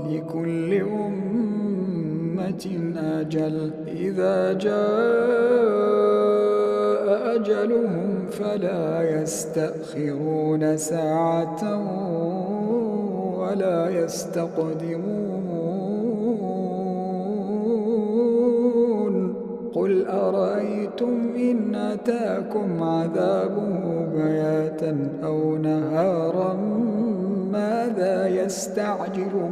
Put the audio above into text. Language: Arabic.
لكل أمة أجل، إذا جاء أجلهم فلا يستأخرون ساعة ولا يستقدمون. قل أرأيتم إن أتاكم عذابه بياتا أو نهارا ماذا يستعجل